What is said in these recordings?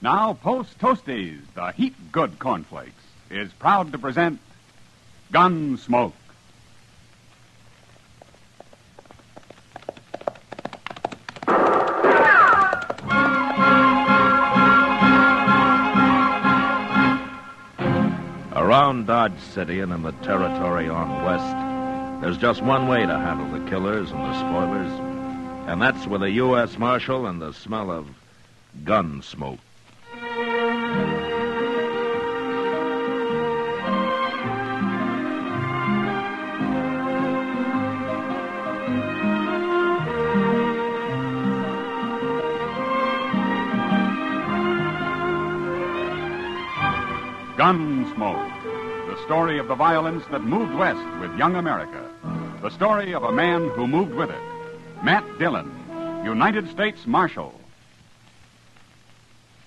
Now, Post Toasties, the heat good cornflakes, is proud to present Gunsmoke. Around Dodge City and in the territory on west, there's just one way to handle the killers and the spoilers, and that's with a U.S. Marshal and the smell of gun smoke. Gunsmoke, the story of the violence that moved west with young America. The story of a man who moved with it. Matt Dillon, United States Marshal.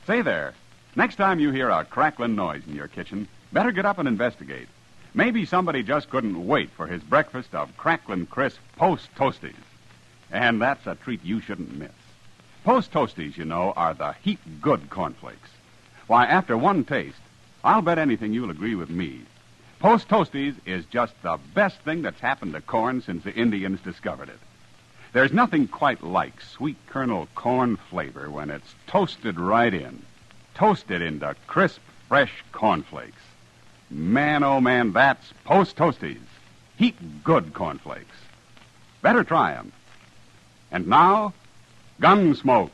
Say there, next time you hear a crackling noise in your kitchen, better get up and investigate. Maybe somebody just couldn't wait for his breakfast of crackling crisp Post Toasties. And that's a treat you shouldn't miss. Post Toasties, you know, are the heat good cornflakes. Why, after one taste, I'll bet anything you'll agree with me. Post Toasties is just the best thing that's happened to corn since the Indians discovered it. There's nothing quite like sweet kernel corn flavor when it's toasted right in. Toasted into crisp, fresh cornflakes. Man, oh man, that's Post Toasties. Heat good cornflakes. Better try 'em. And now, Gunsmoke,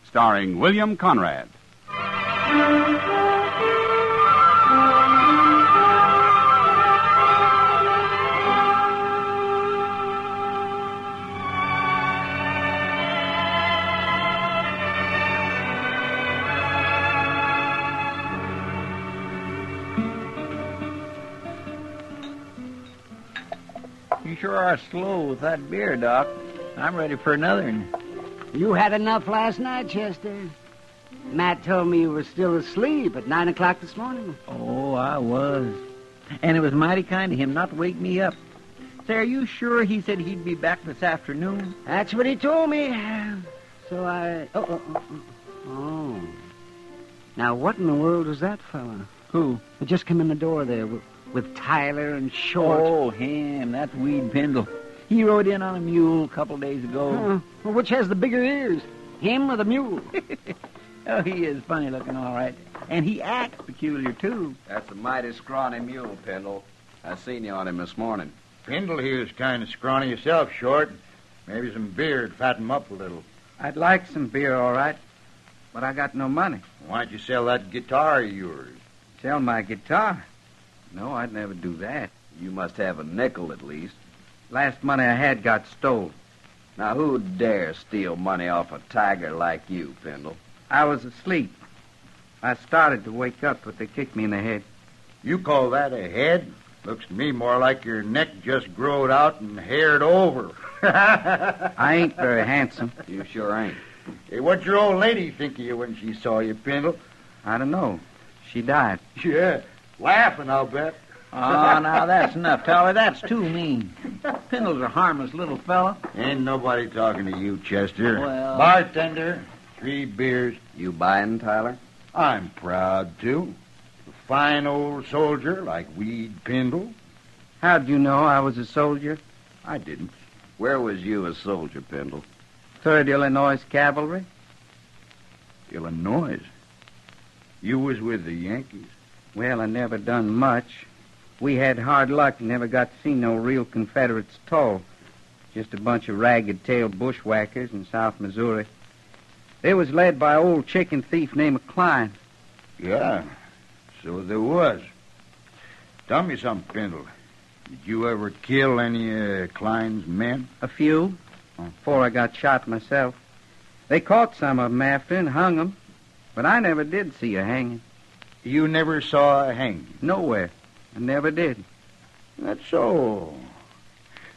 starring William Conrad. You sure are slow with that beer, Doc. I'm ready for another one. You had enough last night, Chester. Matt told me you were still asleep at 9 o'clock this morning. Oh, I was. And it was mighty kind of him not to wake me up. Say, are you sure he said he'd be back this afternoon? That's what he told me. So I... Oh. Now, what in the world was that fella? Who? He just come in the door there with Tyler and Short. Oh, him. That's Weed Pendle. He rode in on a mule a couple days ago. Well, which has the bigger ears, him or the mule? Oh, he is funny looking, all right. And he acts peculiar, too. That's a mighty scrawny mule, Pendle. I seen you on him this morning. Pendle here's kind of scrawny yourself, Short. Maybe some beer to fatten him up a little. I'd like some beer, all right, but I got no money. Why don't you sell that guitar of yours? Sell my guitar? No, I'd never do that. You must have a nickel at least. Last money I had got stole. Now, who'd dare steal money off a tiger like you, Pendle? I was asleep. I started to wake up, but they kicked me in the head. You call that a head? Looks to me more like your neck just growed out and haired over. I ain't very handsome. You sure ain't. Hey, what'd your old lady think of you when she saw you, Pendle? I don't know. She died. Yeah, laughing, I'll bet. Oh, now that's enough, Tyler. That's too mean. Pendle's a harmless little fella. Ain't nobody talking to you, Chester. Well... Bartender, 3 beers. You buying, Tyler? I'm proud to. A fine old soldier like Weed Pendle. How'd you know I was a soldier? I didn't. Where was you a soldier, Pendle? 3rd Illinois Cavalry. Illinois? You was with the Yankees? Well, I never done much. We had hard luck and never got to see no real Confederates at all. Just a bunch of ragged-tailed bushwhackers in South Missouri. They was led by an old chicken thief named Klein. Yeah, so there was. Tell me something, Pendle. Did you ever kill any of Klein's men? A few, before I got shot myself. They caught some of them after and hung them, but I never did see a hanging. You never saw a hanging? Nowhere. I never did. That's so.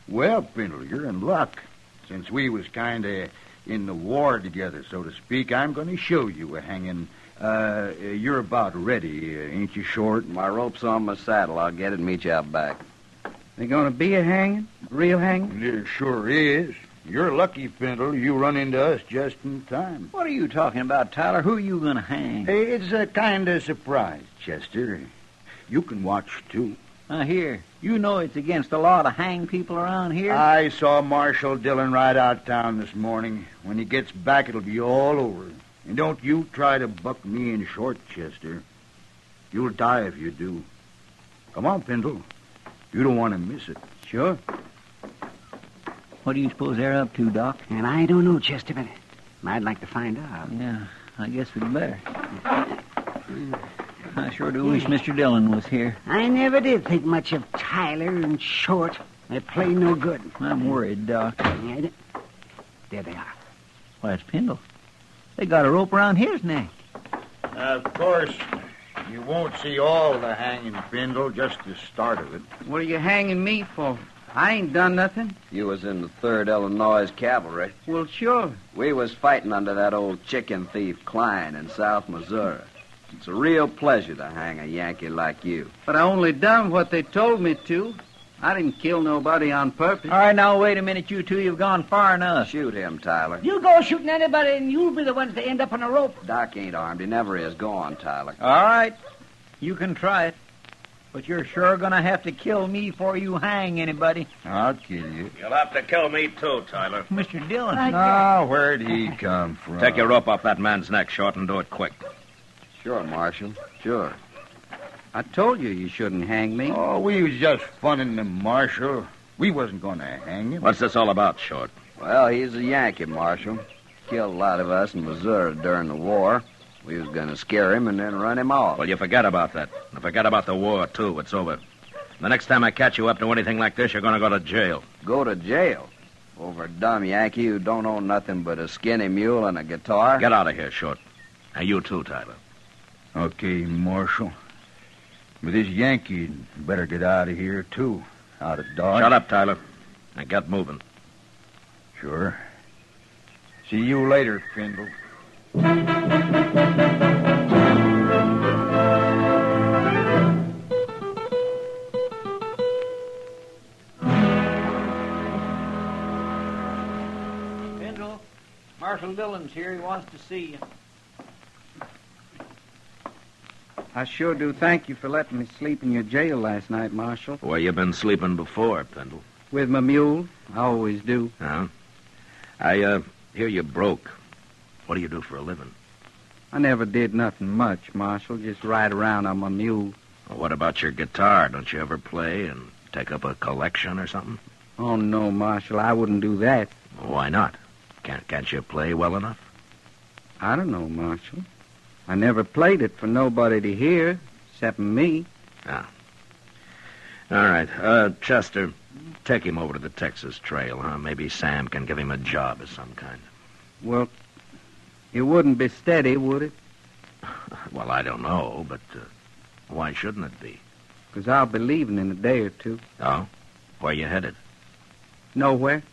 Well, Pendle, you're in luck. Since we was kind of in the war together, so to speak, I'm going to show you a hanging. You're about ready, ain't you, Short? My rope's on my saddle. I'll get it and meet you out back. They going to be a hanging? A real hanging? There sure is. You're lucky, Pendle. You run into us just in time. What are you talking about, Tyler? Who are you going to hang? Hey, it's a kind of surprise, Chester. You can watch, too. Here. You know it's against the law to hang people around here. I saw Marshal Dillon ride out town this morning. When he gets back, it'll be all over. And don't you try to buck me in short, Chester. You'll die if you do. Come on, Pendle. You don't want to miss it. Sure. What do you suppose they're up to, Doc? And I don't know, Chester, but I'd like to find out. Yeah, I guess we'd better. I sure do wish Mr. Dillon was here. I never did think much of Tyler and Short. They play no good. I'm worried, Doc. Yeah, there they are. Why, it's Pendle. They got a rope around his neck. Of course, you won't see all the hanging, Pendle, just the start of it. What are you hanging me for? I ain't done nothing. You was in the 3rd Illinois Cavalry. Well, sure. We was fighting under that old chicken thief Klein in South Missouri. It's a real pleasure to hang a Yankee like you. But I only done what they told me to. I didn't kill nobody on purpose. All right, now, wait a minute, you two. You've gone far enough. Shoot him, Tyler. You go shooting anybody, and you'll be the ones to end up on a rope. Doc ain't armed. He never is. Go on, Tyler. All right. You can try it. But you're sure going to have to kill me before you hang anybody. I'll kill you. You'll have to kill me, too, Tyler. Mr. Dillon. Ah, where'd he come from? Take your rope off that man's neck, Short, and do it quick. Sure, Marshal. Sure. I told you shouldn't hang me. Oh, we was just funning the Marshal. We wasn't going to hang him. What's this all about, Short? Well, he's a Yankee, Marshal. Killed a lot of us in Missouri during the war. We was going to scare him and then run him off. Well, you forget about that. And forget about the war, too. It's over. The next time I catch you up to anything like this, you're going to go to jail. Go to jail? Over a dumb Yankee who don't own nothing but a skinny mule and a guitar? Get out of here, Short. And you, too, Tyler. Okay, Marshal. But this Yankee better get out of here, too. Out of Dodge. Shut up, Tyler. And get moving. Sure. See you later, Pendle. Pendle, Marshal Dillon's here. He wants to see you. I sure do thank you for letting me sleep in your jail last night, Marshal. Where you been sleeping before, Pendle? With my mule. I always do. Huh? I hear you broke. What do you do for a living? I never did nothing much, Marshal. Just ride around on my mule. Well, what about your guitar? Don't you ever play and take up a collection or something? Oh, no, Marshal. I wouldn't do that. Well, why not? Can't you play well enough? I don't know, Marshal. I never played it for nobody to hear, except me. Ah. All right. Chester, take him over to the Texas Trail, huh? Maybe Sam can give him a job of some kind. Well, it wouldn't be steady, would it? Well, I don't know, but why shouldn't it be? 'Cause I'll be leaving in a day or two. Oh? Where you headed? Nowhere.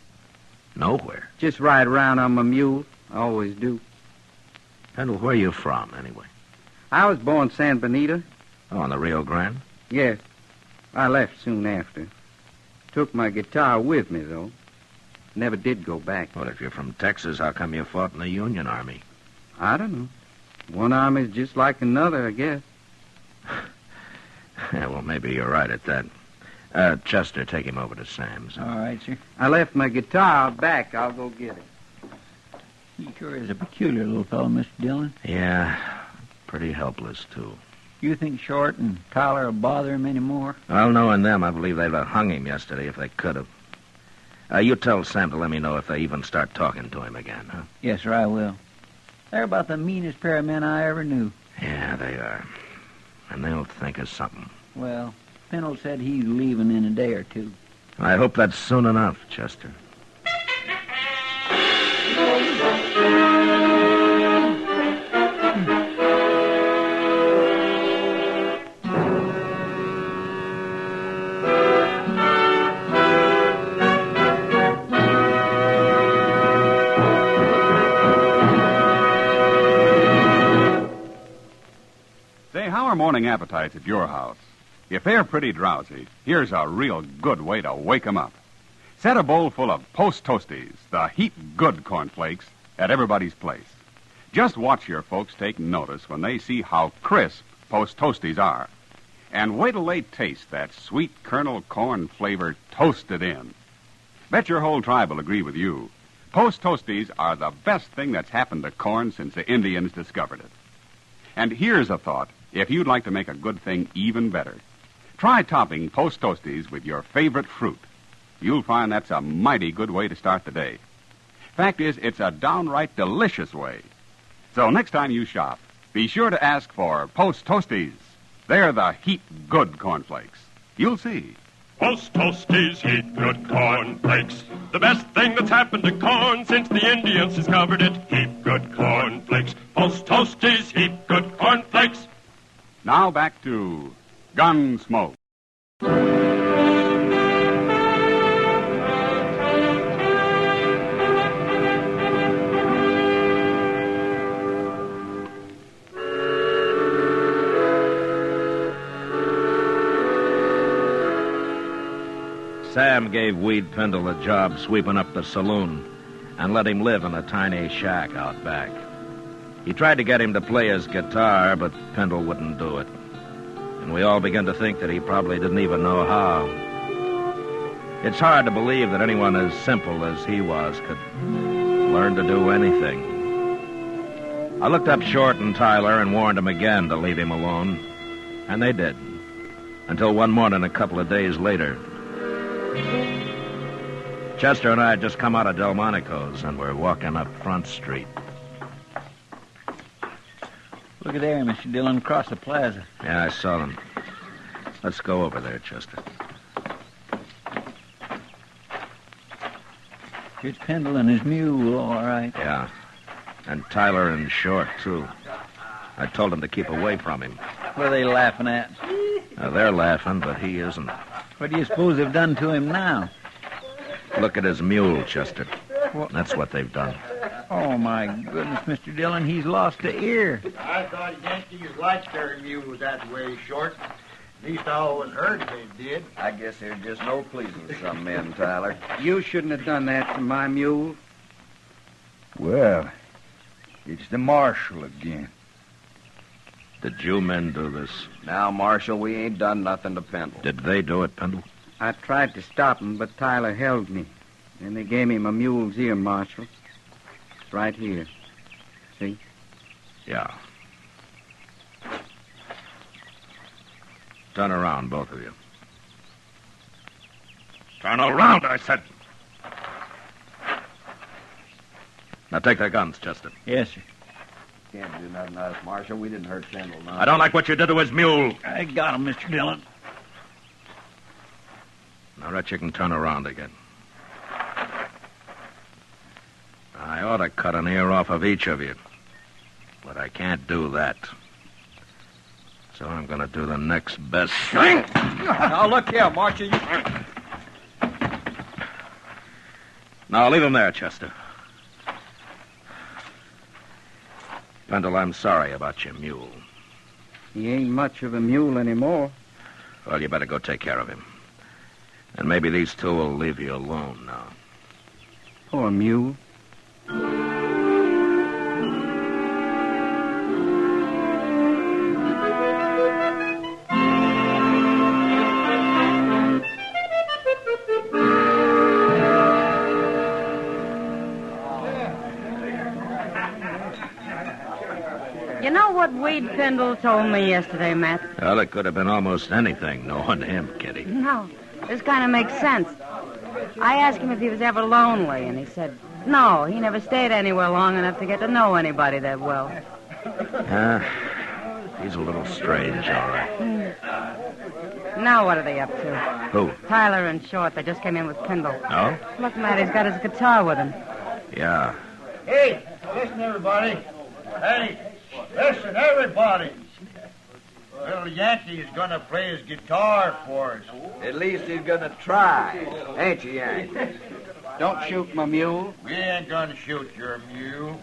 Nowhere. Just ride around on my mule. I always do. Pendle, where you from, anyway? I was born San Benito. Oh, on the Rio Grande? Yes. I left soon after. Took my guitar with me, though. Never did go back. Well, if you're from Texas, how come you fought in the Union Army? I don't know. One army's just like another, I guess. Yeah, well, maybe you're right at that. Chester, take him over to Sam's. All right, sir. I left my guitar out back. I'll go get it. He sure is a peculiar little fellow, Mr. Dillon. Yeah, pretty helpless, too. You think Short and Tyler will bother him anymore? Well, knowing them, I believe they'd have hung him yesterday if they could have. You tell Sam to let me know if they even start talking to him again, huh? Yes, sir, I will. They're about the meanest pair of men I ever knew. Yeah, they are. And they'll think of something. Well, Pendle said he's leaving in a day or two. I hope that's soon enough, Chester. How are morning appetites at your house? If they're pretty drowsy, here's a real good way to wake 'em up. Set a bowl full of Post Toasties, the heap-good cornflakes, at everybody's place. Just watch your folks take notice when they see how crisp Post Toasties are. And wait till they taste that sweet kernel corn flavor toasted in. Bet your whole tribe will agree with you. Post Toasties are the best thing that's happened to corn since the Indians discovered it. And here's a thought, if you'd like to make a good thing even better. Try topping Post Toasties with your favorite fruit. You'll find that's a mighty good way to start the day. Fact is, it's a downright delicious way. So next time you shop, be sure to ask for Post Toasties. They're the heap-good cornflakes. You'll see. Post Toasties, heap good cornflakes. The best thing that's happened to corn since the Indians discovered it. Heap good cornflakes. Post Toasties, heap good cornflakes. Now back to Gunsmoke. Sam gave Weed Pendle a job sweeping up the saloon and let him live in a tiny shack out back. He tried to get him to play his guitar, but Pendle wouldn't do it. And we all began to think that he probably didn't even know how. It's hard to believe that anyone as simple as he was could learn to do anything. I looked up Short and Tyler and warned them again to leave him alone. And they did. Until one morning a couple of days later. Chester and I had just come out of Delmonico's and we're walking up Front Street. Look at there, Mr. Dillon, across the plaza. Yeah, I saw them. Let's go over there, Chester. Here's Pendle and his mule, all right. Yeah. And Tyler and Short, too. I told them to keep away from him. What are they laughing at? They're laughing, but he isn't. What do you suppose they've done to him now? Look at his mule, Chester. What? That's what they've done. Oh, my goodness, Mr. Dillon, he's lost an ear. I thought Yankees liked their mules that way, Short. At least I always heard they did. I guess there's just no pleasing some men, Tyler. You shouldn't have done that to my mule. Well, it's the marshal again. Did you men do this? Now, Marshal, we ain't done nothing to Pendle. Did they do it, Pendle? I tried to stop him, but Tyler held me. And they gave me my mule's ear, Marshal. It's right here. See? Yeah. Turn around, both of you. Turn around, I said. Now take their guns, Chester. Yes, sir. Can't do nothing to us, Marshal. We didn't hurt Pendle, no. I don't like what you did to his mule. I got him, Mr. Dillon. Now, Rhett, you can turn around again. I ought to cut an ear off of each of you. But I can't do that. So I'm going to do the next best thing. Now, look here, Marshal. Now, leave him there, Chester. Pendle, I'm sorry about your mule. He ain't much of a mule anymore. Well, you better go take care of him. And maybe these two will leave you alone now. Poor mule. You know what Weed Pendle told me yesterday, Matt? Well, it could have been almost anything, knowing him, Kitty. No, this kind of makes sense. I asked him if he was ever lonely, and he said, no, he never stayed anywhere long enough to get to know anybody that well. He's a little strange, all right. Now what are they up to? Who? Tyler and Short. They just came in with Pendle. No? Look, Matt, he's got his guitar with him. Yeah. Hey, listen, everybody. Hey, listen, everybody. Little Yankee is going to play his guitar for us. At least he's gonna try. Ain't you, Yank? Don't shoot my mule. We ain't going to shoot your mule.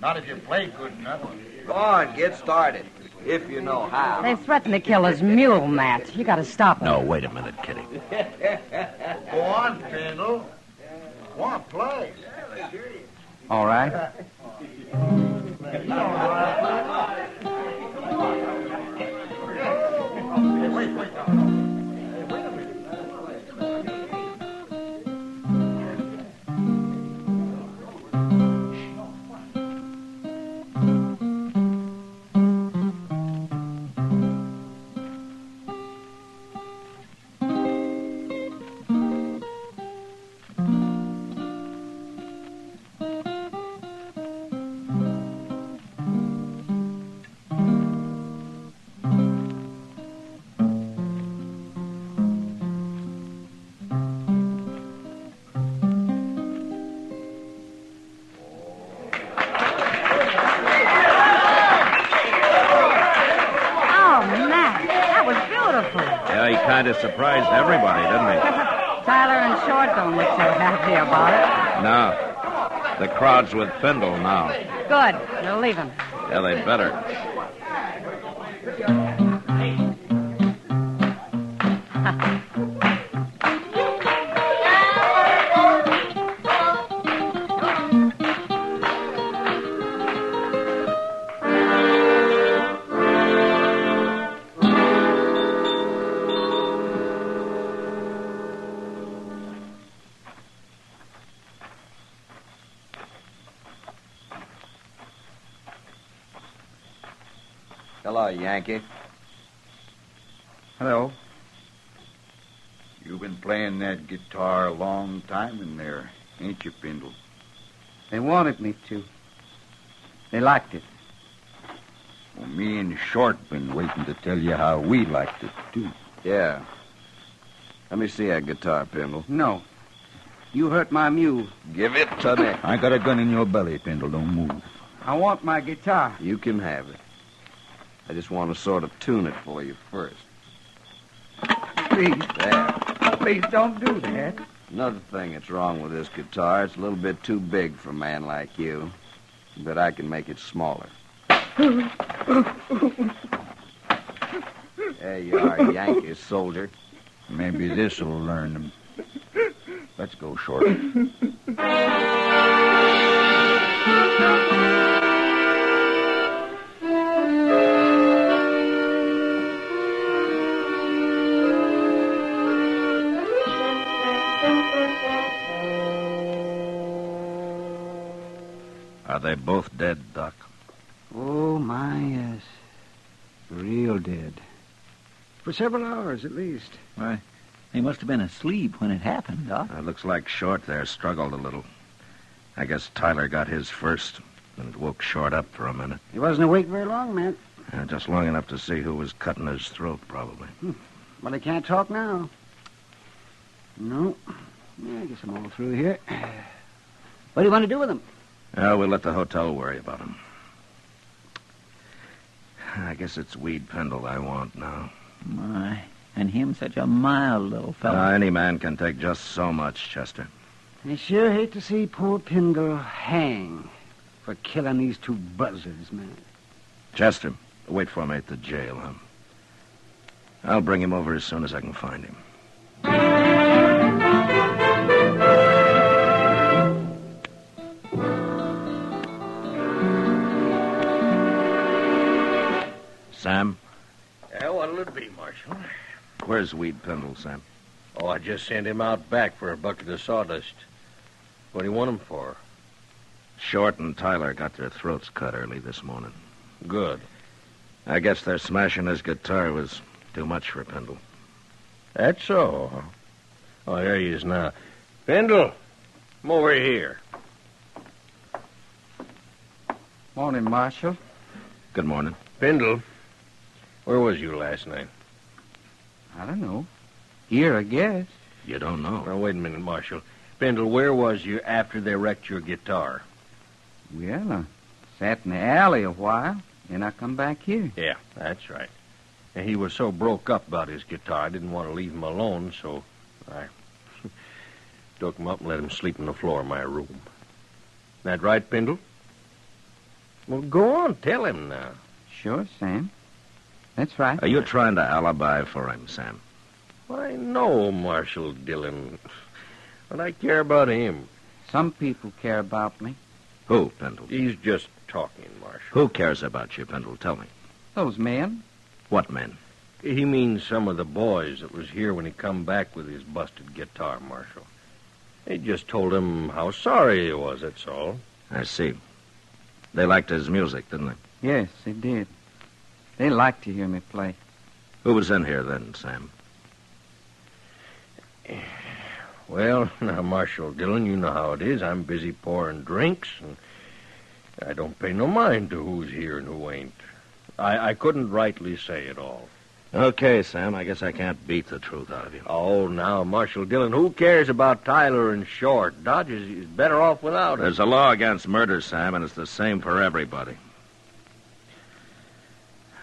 Not if you play good enough. Go on, get started. If you know how. They threatened to kill his mule, Matt. You got to stop them. No, wait a minute, Kitty. Go on, Pendle. Want to play? All right. Yeah, he kind of surprised everybody, didn't he? Tyler and Short don't look so happy about it. No. The crowd's with Findle now. Good. They're leaving. Yeah, they better. Hello, Yankee. Hello. You've been playing that guitar a long time in there, ain't you, Pindle? They wanted me to. They liked it. Well, me and Short been waiting to tell you how we liked it, too. Yeah. Let me see that guitar, Pindle. No. You hurt my mule. Give it to me. I got a gun in your belly, Pindle. Don't move. I want my guitar. You can have it. I just want to sort of tune it for you first. Please. There. Please don't do that. Another thing that's wrong with this guitar, it's a little bit too big for a man like you. But I can make it smaller. There you are, Yankee soldier. Maybe this'll learn them. Let's go, Short. Are they both dead, Doc? Oh, my, yes. Real dead. For several hours, at least. Why, they must have been asleep when it happened, Doc. It looks like Short there struggled a little. I guess Tyler got his first, and it woke Short up for a minute. He wasn't awake very long, man. Just long enough to see who was cutting his throat, probably. Well, he can't talk now. No. Yeah, I guess I'm all through here. What do you want to do with him? We'll let the hotel worry about him. I guess it's Weed Pendle I want now. My, and him such a mild little fellow. Any man can take just so much, Chester. I sure hate to see poor Pindle hang for killing these two buzzards, man. Chester, wait for me at the jail, huh? I'll bring him over as soon as I can find him. Sam? Yeah, what'll it be, Marshal? Where's Weed Pendle, Sam? Oh, I just sent him out back for a bucket of sawdust. What do you want him for? Short and Tyler got their throats cut early this morning. Good. I guess their smashing his guitar was too much for Pendle. That's so, huh? Oh, there he is now. Pendle, come over here. Morning, Marshal. Good morning. Pendle, where was you last night? I don't know. Here, I guess. You don't know. Now, wait a minute, Marshal. Pendle, where was you after they wrecked your guitar? Well, I sat in the alley a while, then I come back here. Yeah, that's right. And he was so broke up about his guitar, I didn't want to leave him alone, so I took him up and let him sleep on the floor of my room. That right, Pendle? Well, go on, tell him now. Sure, Sam. That's right. Are you trying to alibi for him, Sam? I know, Marshal Dillon. But I care about him. Some people care about me. Who, Pendle? He's just talking, Marshal. Who cares about you, Pendle? Tell me. Those men. What men? He means some of the boys that was here when he come back with his busted guitar, Marshal. They just told him how sorry he was, that's all. I see. They liked his music, didn't they? Yes, they did. They liked to hear me play. Who was in here then, Sam? Well, now, Marshal Dillon, you know how it is. I'm busy pouring drinks, and I don't pay no mind to who's here and who ain't. I couldn't rightly say it all. Okay, Sam, I guess I can't beat the truth out of you. Oh, now, Marshal Dillon, who cares about Tyler and Short? Dodge is better off without him. There's a law against murder, Sam, and it's the same for everybody.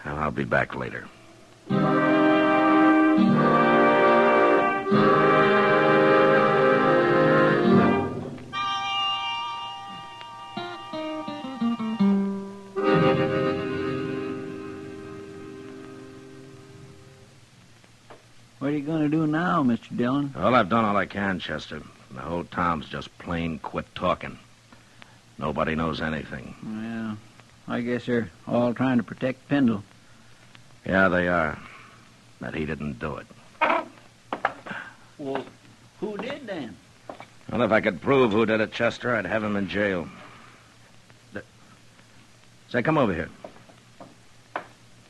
Well, I'll be back later. What are you going to do now, Mr. Dillon? Well, I've done all I can, Chester. The whole town's just plain quit talking. Nobody knows anything. Well, I guess they're all trying to protect Pendle. Yeah, they are. But he didn't do it. Well, who did then? Well, if I could prove who did it, Chester, I'd have him in jail. Say, come over here.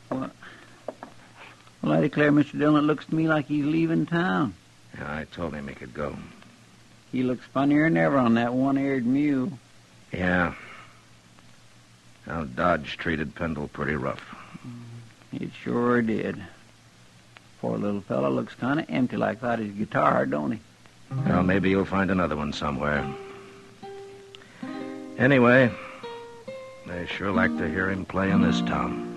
Well, I declare, Mr. Dillon, it looks to me like he's leaving town. Yeah, I told him he could go. He looks funnier than ever on that one-eared mule. Yeah. Well, Dodge treated Pendle pretty rough. It sure did. Poor little fellow looks kind of empty like that his guitar, don't he? Well, maybe you'll find another one somewhere. Anyway, they sure like to hear him play in this town.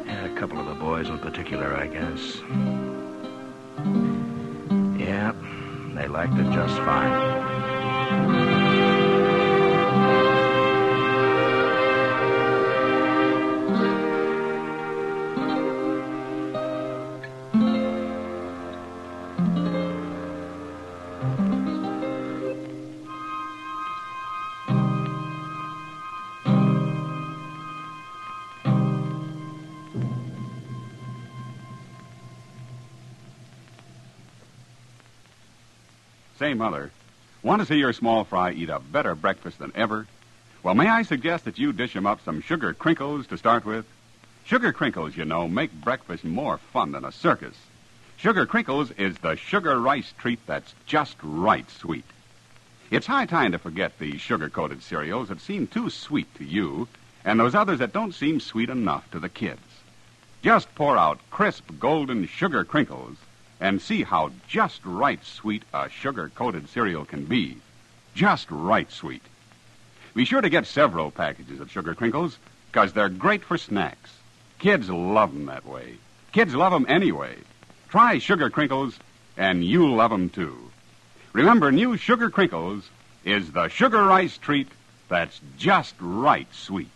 Yeah, a couple of the boys in particular, I guess. Yeah, they liked it just fine. Say, Mother, want to see your small fry eat a better breakfast than ever? Well, may I suggest that you dish him up some sugar crinkles to start with? Sugar crinkles, you know, make breakfast more fun than a circus. Sugar crinkles is the sugar rice treat that's just right sweet. It's high time to forget these sugar-coated cereals that seem too sweet to you and those others that don't seem sweet enough to the kids. Just pour out crisp golden sugar crinkles and see how just right sweet a sugar-coated cereal can be. Just right sweet. Be sure to get several packages of sugar crinkles, because they're great for snacks. Kids love them that way. Kids love them anyway. Try sugar crinkles, and you'll love them too. Remember, new sugar crinkles is the sugar rice treat that's just right sweet.